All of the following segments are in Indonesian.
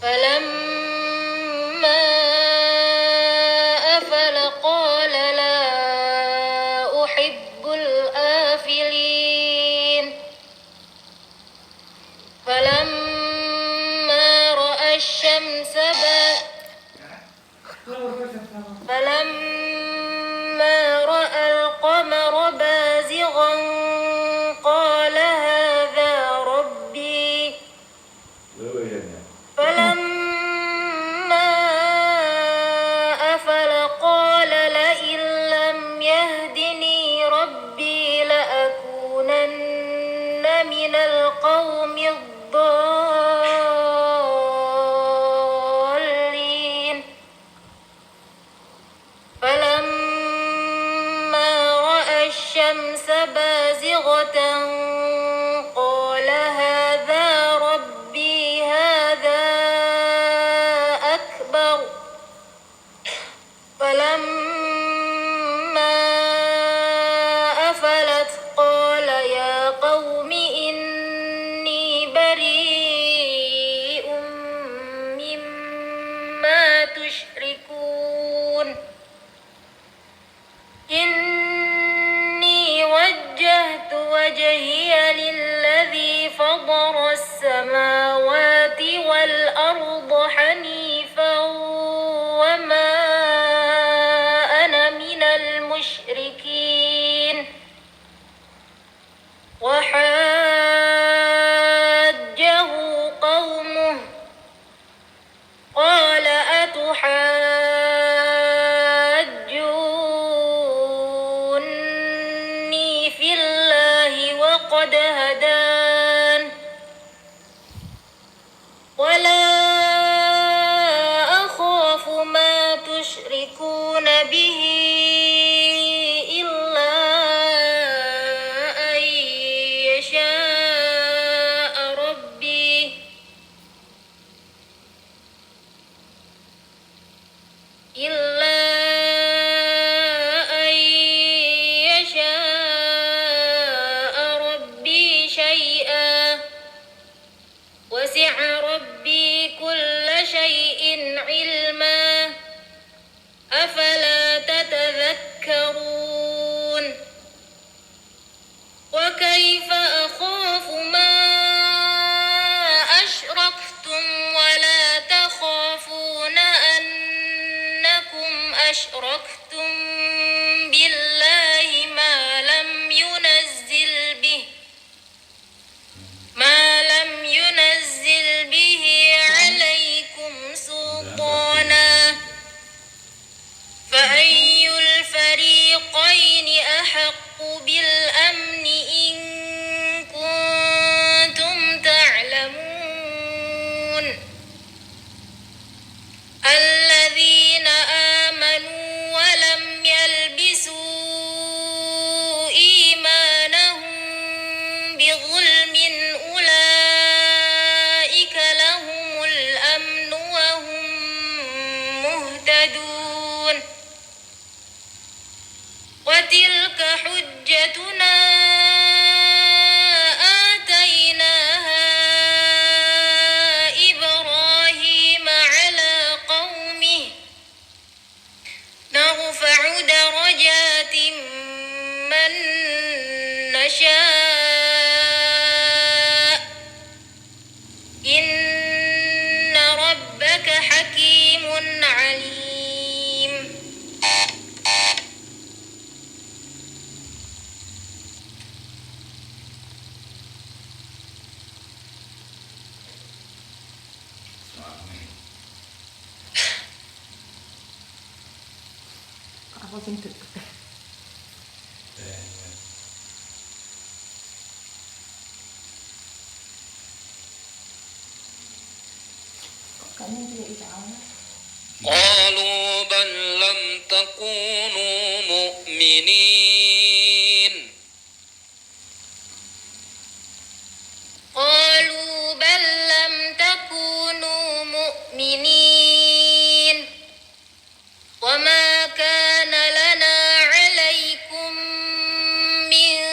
فلما أفل قال لا أحب الآفلين فلما رأى الشمس فلما رأى القمر بازغا قال هذا ربي فلما أفل قال لئن لم يهدني ربي لأكونن من القوم الضالين فلما رأى الشمس بازغة قال هذا ربي هذا أكبر فلما أفلت قال يا قوم إني بريء مما تشركون إني وجهت وجهي للذي فطر السماوات والأرض حنيفا وما أنا من المشركين وحاجه قومه قال أتحاجوني في الله وقد هدان ولا أخاف ما تشركون به إلا أن يشاء ربي شيئا وسع ربي كل شيء علما أفلا تتذكرون وكيف أخاف ما أشركتم ولا تخافون أنكم أشركتم بالله ما لم ينزل به عليكم سلطانا فأي الفريقين أحق بالأمن إن كنتم تعلمون الذين آمنوا ولم يلبسوا إيمانهم بظلم أولئك لهم الأمن وهم مهتدون وتلك حجتنا آتيناها إبراهيم على قومه نرفع درجات من نشاء إن ربك حكيم عليم Ako sintot. قالوا بل لم تكونوا مؤمنين قالوا بل لم تكونوا مؤمنين وما كان لنا عليكم من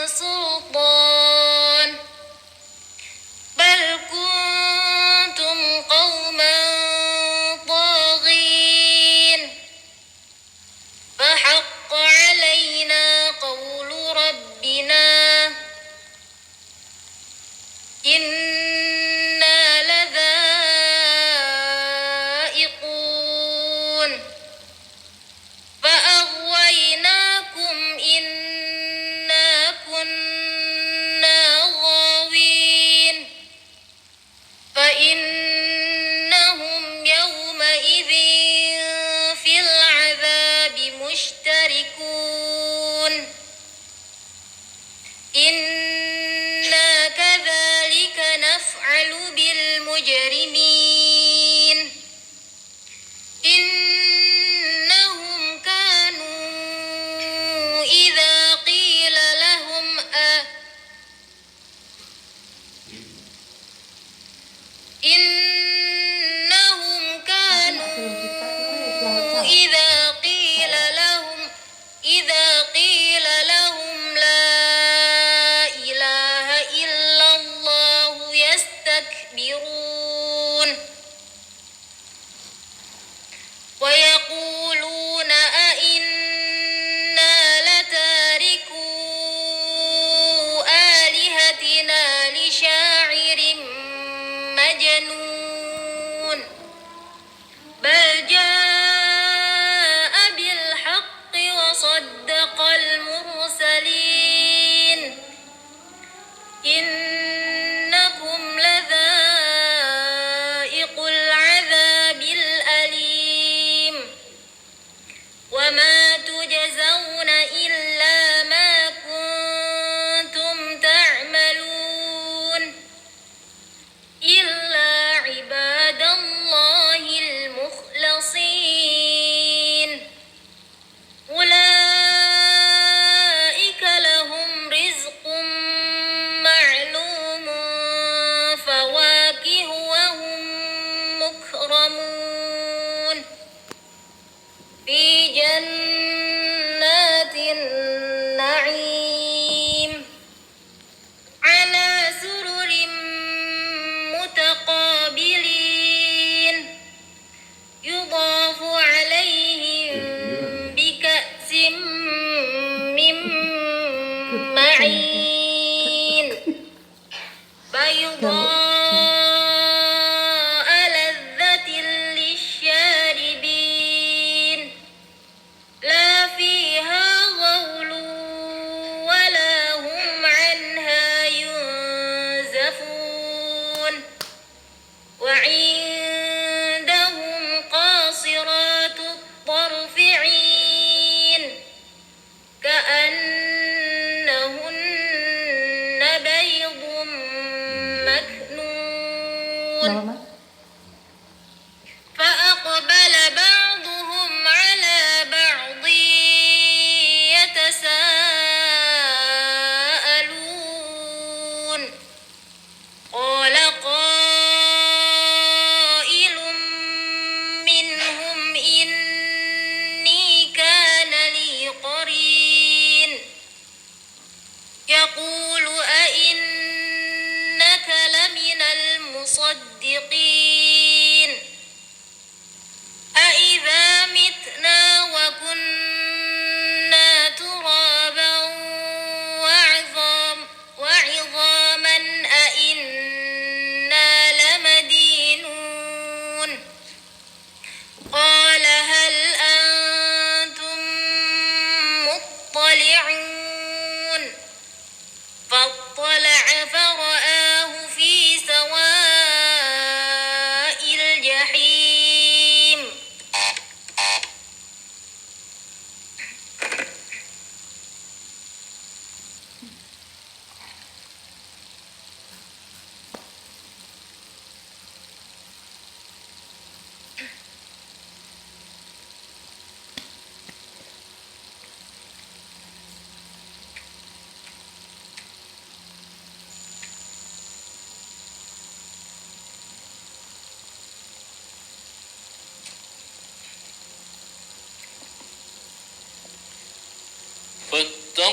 سلطان بل كنتم قوما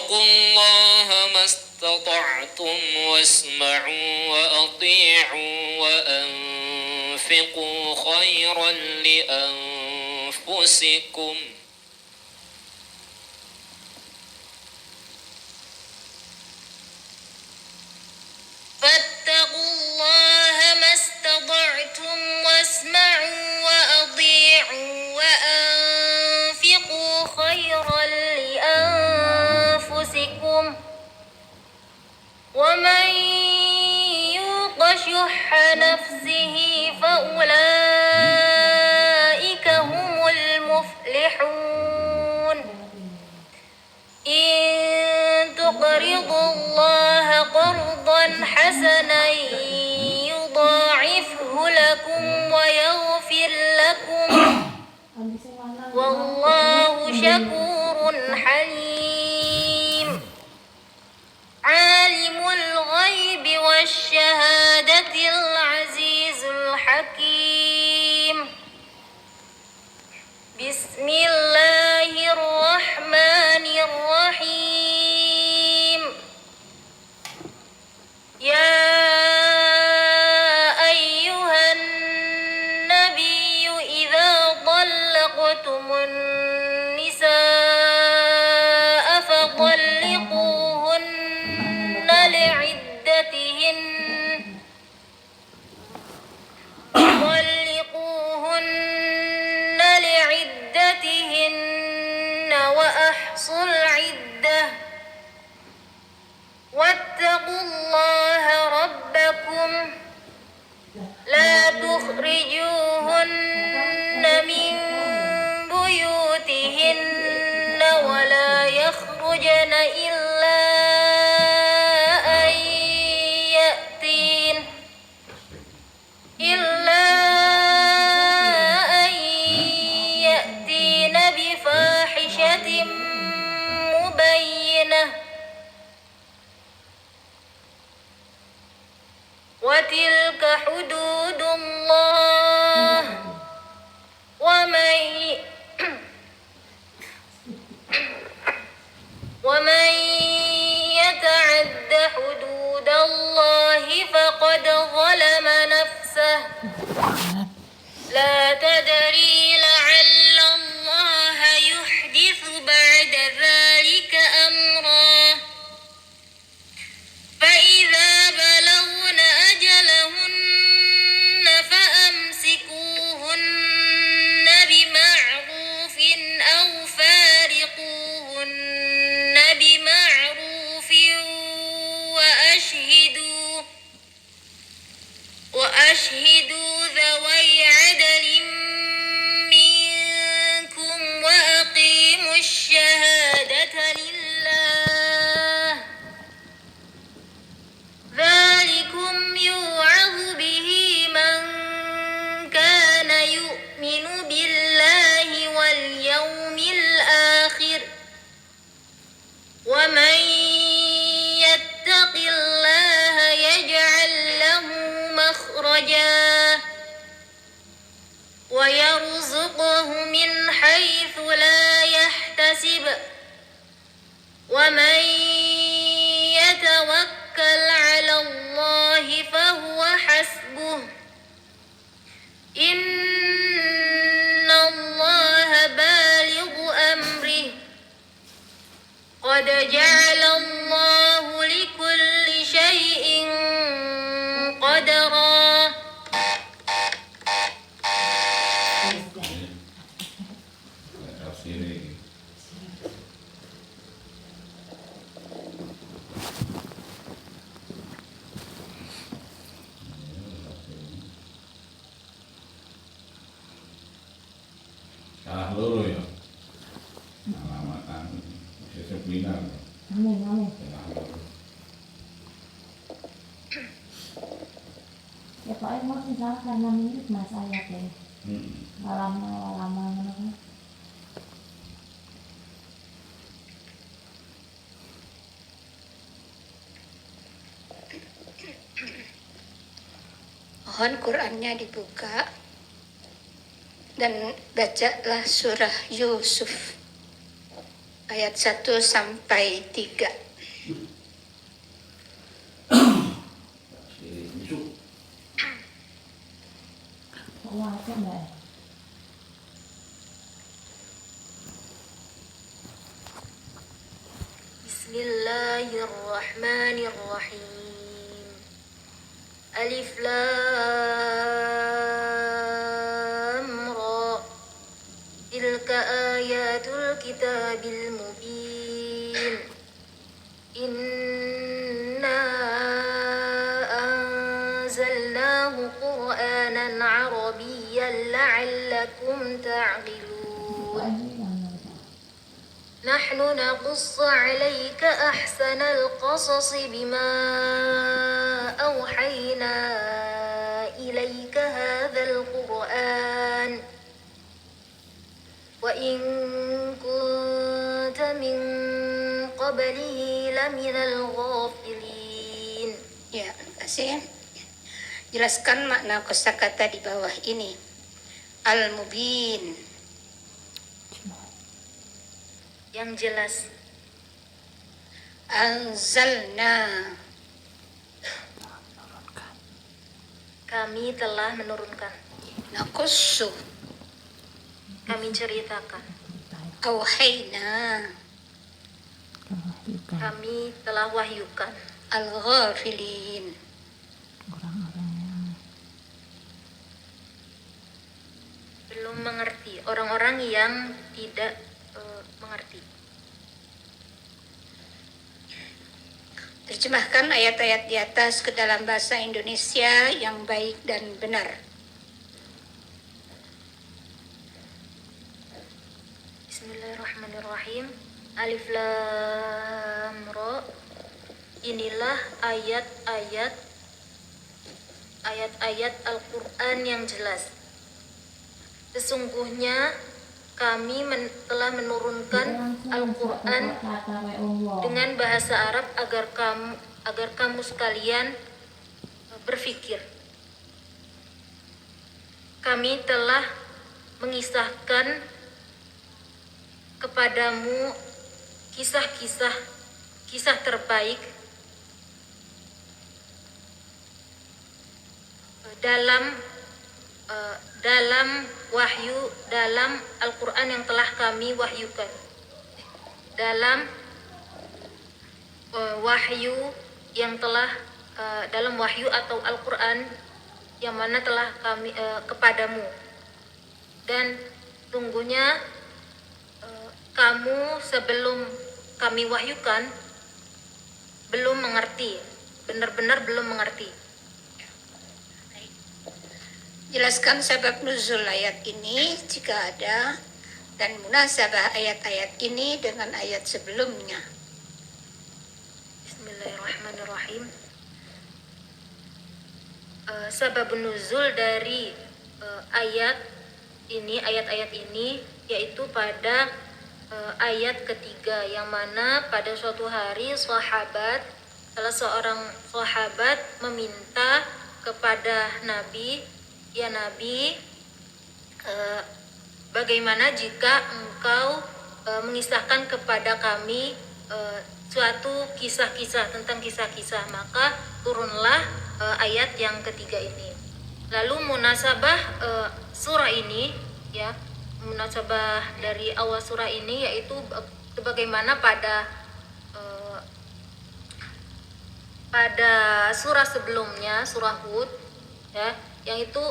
فاتقوا الله ما استطعتم واسمعوا وأطيعوا وأنفقوا خيرا لأنفسكم فاتقوا الله ما استطعتم واسمعوا وأطيعوا وأنفقوا خيرا لأنفسكم ومن يوق شح نفسه فأولئك هم المفلحون إن تقرضوا الله قرضا حسنا يضاعفه لكم ويغفر لكم والله شكور حليم عالم الغيب والشهادة العزيز الحكيم بسم الله الرحمن الرحيم يا أيها النبي إذا طلقتم النساء فطلقوهن لعدتهن وأحصوا العدة واتقوا الله ربكم لا تخرجوهن من بيوتهن ولا يخرجن إلا أن يأتين بفاحشة مبينة وتلك حدود الله ومن يتعد حدود الله فقد ظلم نفسه لا تدري لعل الله يحدث بعد ذلك أمرا فإذا بلغن أجلهن فأمسكوهن بمعروف أو فارقوهن بمعروف وأشهدوا ذوي عدل منكم وأقيموا الشهادة لله ذلكم يوعظ به من كان يؤمن بالله واليوم الآخر ومن يتق الله يجعل له مخرجا ويرزقه من حيث لا يحتسب ومن يتوكل على الله فهو حسبه إن الله بالغ أمره قد جعل الله لكل شيء قدرا Salah loro ya. Alamatan sesepinan. Amin. Ya Pak emang sih salah karena mirip mas ayat ya. Lama mana. Mohon Qur'annya dibuka dan bacalah surah Yusuf. ayat 1 sampai 3. Wah, apa enggak? Bismillahirrahmanirrahim. Alif Lam Ra. Tilka ayatul kitabil mubin. Inna anzalnahu Qur'anan Arabiyyan la'allakum ta'qilun. نحن نقص عليك أحسن القصص بما أوحينا إليك هذا القرآن وإن كنت من قبله لمن الغافلين. Ya, terima kasih. Jelaskan makna kosakata di bawah ini. Al-Mubin, yang jelas. Anzalna, Kami telah menurunkan, Naqussu, kami ceritakan, Auhayna, kami telah wahyukan Al-Ghafilin, Orang-orang yang belum mengerti, orang-orang yang tidak mengerti. Terjemahkan ayat-ayat di atas ke dalam bahasa Indonesia yang baik dan benar. Bismillahirrahmanirrahim. Alif Lam Ra. Inilah ayat-ayat Al-Quran yang jelas. Sesungguhnya kami telah menurunkan Al-Quran dengan bahasa Arab agar kamu sekalian berfikir. Kami telah mengisahkan kepadamu kisah terbaik dalam wahyu, dalam Al-Quran yang telah kami wahyukan, dalam wahyu yang telah dalam wahyu atau Al-Quran yang mana telah kami kepadamu, dan sungguhnya kamu sebelum kami wahyukan belum mengerti, benar-benar belum mengerti. Jelaskan sebab nuzul ayat ini jika ada, dan munasabah ayat-ayat ini dengan ayat sebelumnya. Bismillahirrahmanirrahim. Sebab nuzul dari ayat-ayat ini yaitu pada ayat ketiga, yang mana pada suatu hari salah seorang sahabat meminta kepada Nabi, ya Nabi, bagaimana jika engkau mengisahkan kepada kami suatu kisah-kisah, tentang kisah-kisah. Maka turunlah ayat yang ketiga ini. Lalu munasabah surah ini, ya, munasabah dari awal surah ini yaitu sebagaimana pada surah sebelumnya, surah Hud, ya, yang itu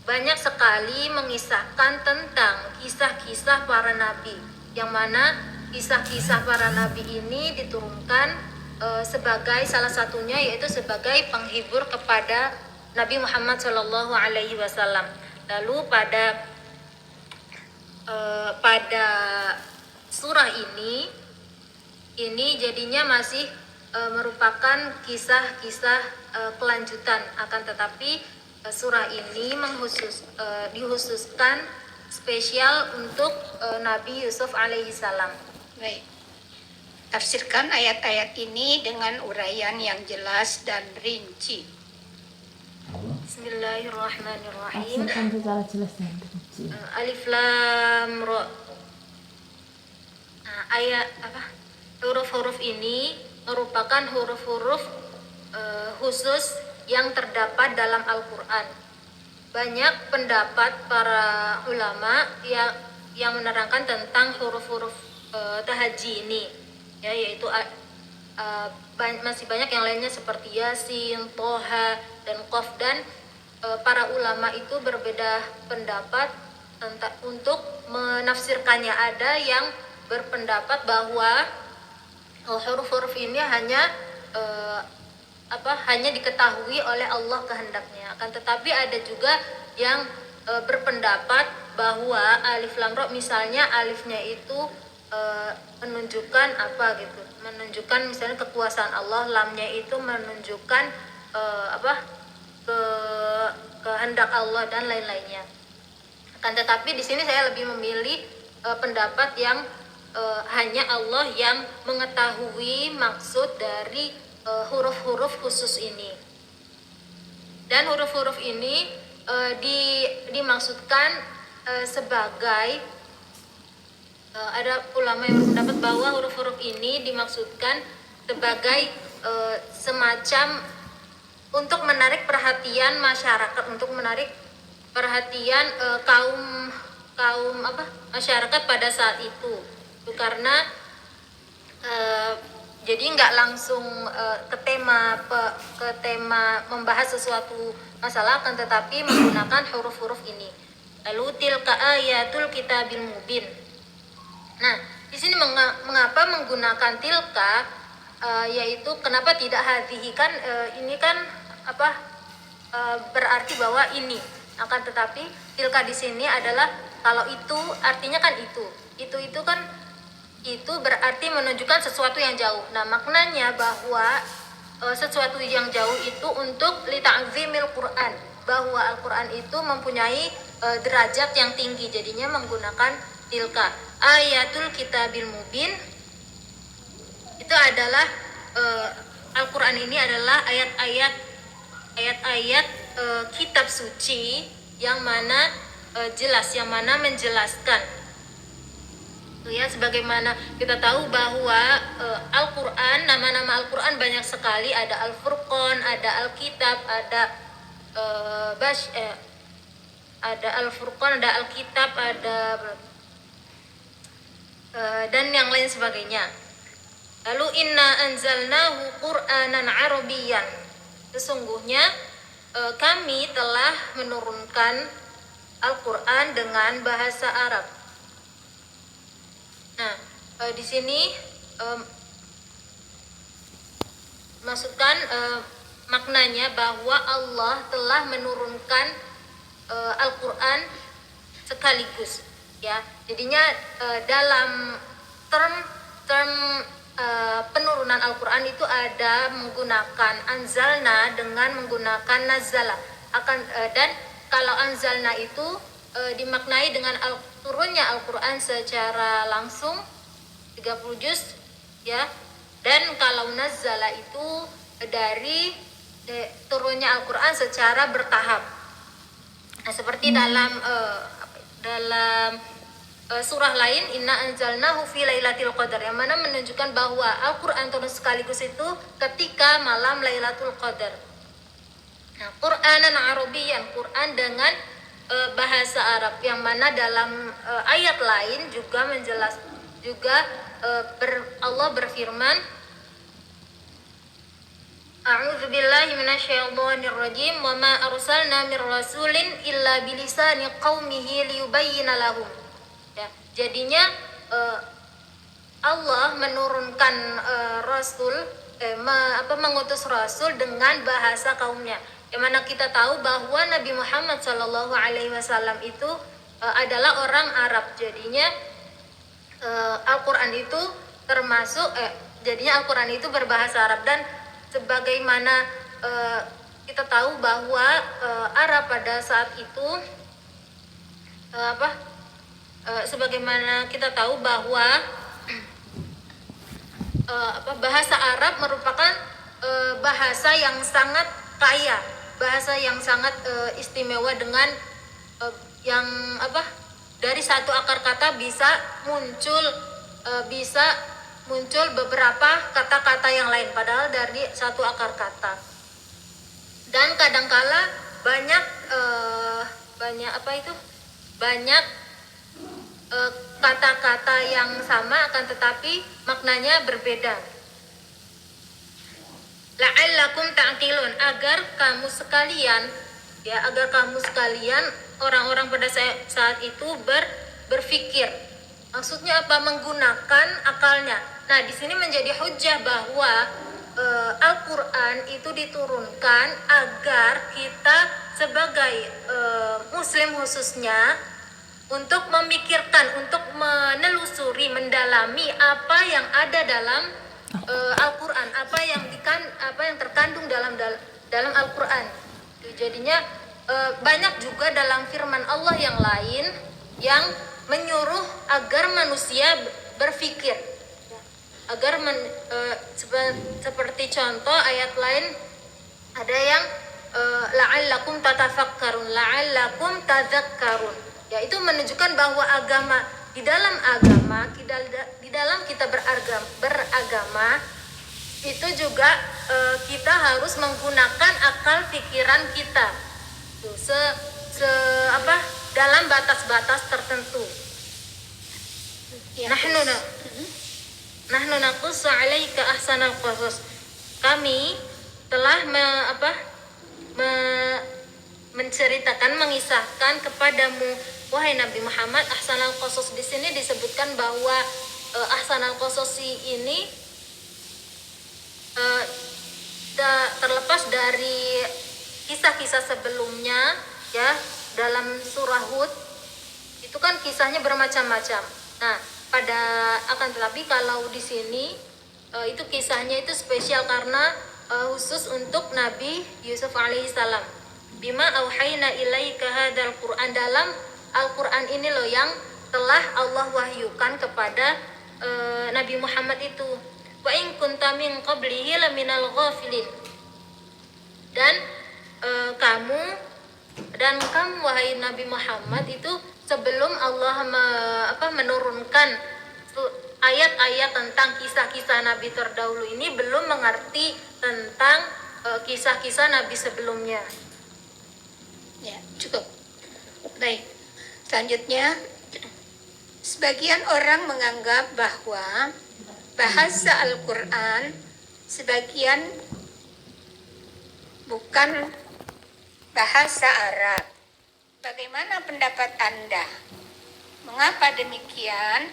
banyak sekali mengisahkan tentang kisah-kisah para nabi, yang mana kisah-kisah para nabi ini diturunkan sebagai salah satunya yaitu sebagai penghibur kepada Nabi Muhammad SAW. Lalu pada surah ini jadinya masih merupakan kisah-kisah kelanjutan, akan tetapi surah ini dihususkan spesial untuk Nabi Yusuf alaihissalam. Baik. Tafsirkan ayat-ayat ini dengan uraian yang jelas dan rinci. Tafsirkan Bismillahirrahmanirrahim. secara jelas dan rinci. Alif Lam Ra. huruf-huruf ini merupakan huruf-huruf khusus yang terdapat dalam Al-Quran. Banyak pendapat para ulama yang menerangkan tentang huruf-huruf tahaji ini, ya, yaitu masih banyak yang lainnya seperti Yasin, Toha, dan Qaf, dan para ulama itu berbeda pendapat untuk menafsirkannya. Ada yang berpendapat bahwa huruf-huruf ini hanya diketahui oleh Allah kehendaknya. Akan tetapi ada juga yang berpendapat bahwa alif lam ra, misalnya alifnya itu menunjukkan menunjukkan misalnya kekuasaan Allah, lamnya itu menunjukkan kehendak Allah dan lain-lainnya. Akan tetapi di sini saya lebih memilih pendapat yang hanya Allah yang mengetahui maksud dari huruf-huruf khusus ini. Dan huruf-huruf ini dimaksudkan sebagai ada ulama yang berpendapat bahwa huruf-huruf ini dimaksudkan sebagai semacam untuk menarik perhatian masyarakat, untuk menarik perhatian kaum masyarakat pada saat itu. Itu karena jadi nggak langsung ke tema membahas sesuatu masalah, akan tetapi menggunakan huruf-huruf ini. Lalu tilka ayatul kitabil mubin. Nah, di sini mengapa menggunakan tilka, yaitu kenapa tidak hadhihi, kan ini kan berarti bahwa ini. Akan tetapi tilka di sini adalah kalau itu artinya kan itu kan itu berarti menunjukkan sesuatu yang jauh. Nah, maknanya bahwa sesuatu yang jauh itu untuk li ta'zimil Quran, bahwa Al-Quran itu mempunyai derajat yang tinggi, jadinya menggunakan tilka. Ayatul kitabil mubin itu adalah Al-Quran ini adalah ayat-ayat kitab suci yang mana jelas, yang mana menjelaskan. Ya, sebagaimana kita tahu bahwa Al-Quran, nama-nama Al-Quran banyak sekali. Ada Al-Furqan, ada Al-Kitab, ada ada Al-Furqan, ada Al-Kitab, ada dan yang lain sebagainya. Lalu inna anzalnahu Qur'anan Arabiyyan, sesungguhnya kami telah menurunkan Al-Quran dengan bahasa Arab. Nah, di sini masukkan maknanya bahwa Allah telah menurunkan Al-Quran sekaligus, ya. Jadinya dalam term penurunan Al-Quran itu ada menggunakan anzalna dengan menggunakan nazala. Dan kalau anzalna itu dimaknai dengan turunnya Al-Quran secara langsung 30 juz, ya. Dan kalau nazala itu dari turunnya Al-Quran secara bertahap. Nah, seperti dalam surah lain, inna anzalnahu fi lailatul qadar, yang mana menunjukkan bahwa Al-Quran turun sekaligus itu ketika malam Lailatul Qadar. Nah, Qur'anan Arabiyyan, Quran dengan bahasa Arab, yang mana dalam ayat lain juga Allah berfirman, A'udzu billahi minasyaitonir rajim, wa ma arsalna mir rasulin illa bilisani qaumihi liyubayyana lahum. Ya, jadinya Allah menurunkan mengutus rasul dengan bahasa kaumnya. Yang mana kita tahu bahwa Nabi Muhammad SAW itu adalah orang Arab. Jadinya Al-Quran itu Al-Quran itu berbahasa Arab. Dan sebagaimana kita tahu bahwa Arab pada saat itu sebagaimana kita tahu bahwa bahasa Arab merupakan bahasa yang sangat kaya, bahasa yang sangat istimewa, dengan dari satu akar kata bisa muncul bisa muncul beberapa kata-kata yang lain padahal dari satu akar kata. Dan kadangkala banyak kata-kata yang sama akan tetapi maknanya berbeda. La'allakum ta'qilun, agar kamu sekalian orang-orang pada saat itu berpikir. Maksudnya apa? Menggunakan akalnya. Nah, di sini menjadi hujjah bahwa Al-Quran itu diturunkan agar kita sebagai muslim khususnya untuk memikirkan, untuk menelusuri, mendalami apa yang ada dalam Al-Quran, apa yang terkandung dalam Al-Quran. Jadinya banyak juga dalam firman Allah yang lain yang menyuruh agar manusia berpikir, seperti contoh ayat lain ada yang la'allakum tatafakkarun, la'allakum tadzakkarun, yaitu menunjukkan bahwa di dalam kita beragama itu juga kita harus menggunakan akal pikiran kita dalam batas-batas tertentu. Ya. Nahnu naqussu 'alaika ahsanal qasas. Kami telah menceritakan, mengisahkan kepadamu wahai Nabi Muhammad ahsanal qasas. Di sini disebutkan bahwa ahsanal qasas ini terlepas dari kisah-kisah sebelumnya ya, dalam surah Hud itu kan kisahnya bermacam-macam. Nah, akan tetapi kalau di sini itu kisahnya itu spesial karena khusus untuk Nabi Yusuf alaihissalam. Bima auhayna ilaika hadzal Qur'an, dalam Al-Qur'an ini loh yang telah Allah wahyukan kepada Nabi Muhammad itu. Wa in kunta min qablihi laminal ghafilin. Dan kamu wahai Nabi Muhammad itu sebelum Allah menurunkan ayat-ayat tentang kisah-kisah Nabi terdahulu ini belum mengerti tentang kisah-kisah Nabi sebelumnya. Ya, cukup. Baik. Selanjutnya, sebagian orang menganggap bahwa bahasa Al-Quran sebagian bukan bahasa Arab. Bagaimana pendapat Anda? Mengapa demikian?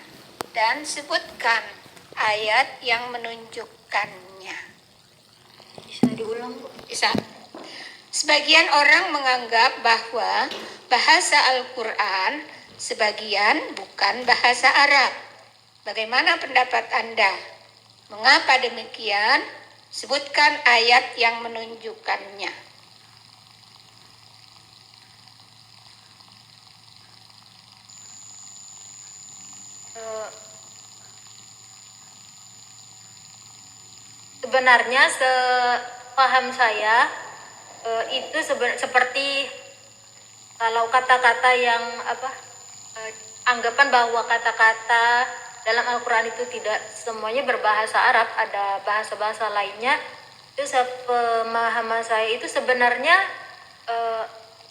Dan sebutkan ayat yang menunjukkannya. Bisa diulang, Bu? Bisa. Sebagian orang menganggap bahwa bahasa Al-Quran sebagian bukan bahasa Arab. Bagaimana pendapat Anda? Mengapa demikian? Sebutkan ayat yang menunjukkannya. Sebenarnya sepaham saya itu seperti kalau kata-kata yang anggapan bahwa kata-kata dalam Al-Quran itu tidak semuanya berbahasa Arab, ada bahasa-bahasa lainnya. Itu pemahaman saya itu sebenarnya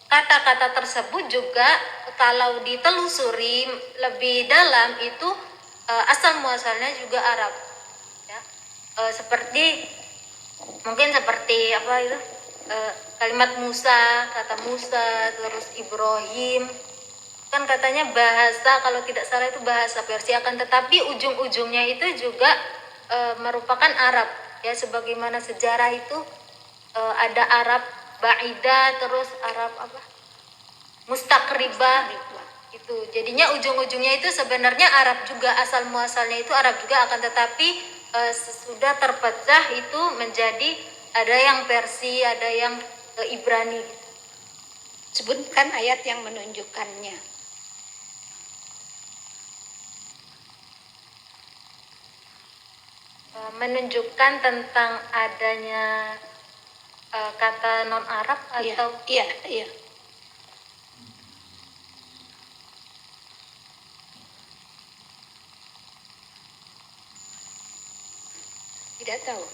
kata-kata tersebut juga kalau ditelusuri lebih dalam itu asal muasalnya juga Arab ya. Mungkin seperti kalimat Musa, kata Musa, terus Ibrahim kan katanya bahasa, kalau tidak salah itu bahasa Persia, akan tetapi ujung-ujungnya itu juga merupakan Arab ya, sebagaimana sejarah itu ada Arab Ba'ida, terus Arab Mustaqribah itu. Jadinya ujung-ujungnya itu sebenarnya Arab juga, asal muasalnya itu Arab juga, akan tetapi sudah terpecah itu menjadi ada yang Persia, ada yang Ibrani. Sebutkan ayat yang menunjukkannya. Menunjukkan tentang adanya kata non Arab atau iya. tidak tahu.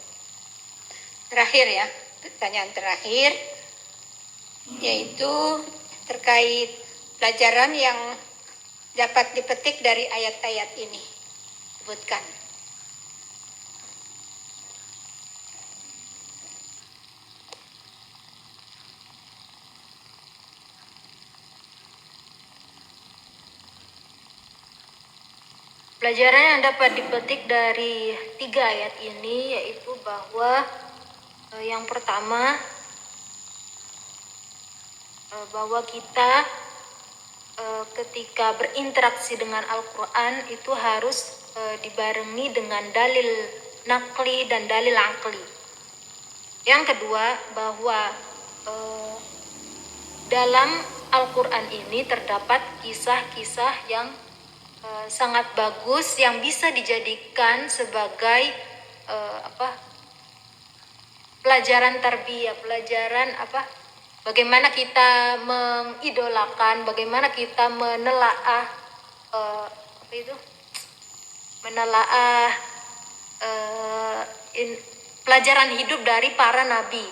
Terakhir ya, pertanyaan terakhir, yaitu terkait pelajaran yang dapat dipetik dari ayat-ayat ini. Sebutkan. Pelajaran yang dapat dipetik dari 3 ayat ini yaitu bahwa yang pertama, bahwa kita ketika berinteraksi dengan Al-Quran itu harus dibarengi dengan dalil nakli dan dalil akli. Yang kedua, bahwa dalam Al-Quran ini terdapat kisah-kisah yang sangat bagus yang bisa dijadikan sebagai pelajaran tarbiyah, pelajaran bagaimana kita mengidolakan, bagaimana kita menelaah pelajaran hidup dari para nabi.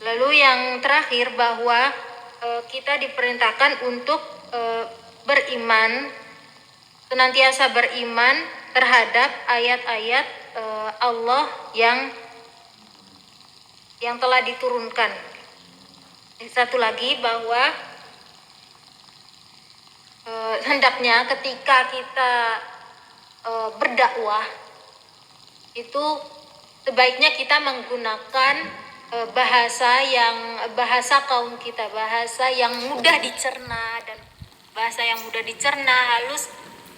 Lalu yang terakhir, bahwa kita diperintahkan untuk beriman, senantiasa beriman terhadap ayat-ayat Allah yang telah diturunkan. Satu lagi, bahwa hendaknya ketika kita berdakwah itu sebaiknya kita menggunakan bahasa kaum kita, bahasa yang mudah dicerna halus,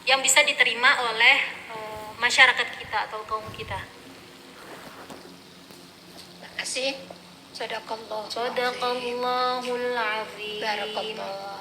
yang bisa diterima oleh masyarakat kita atau kaum kita. Terima kasih. Sadaqallahul Shadaqallahul azim. Barakallah.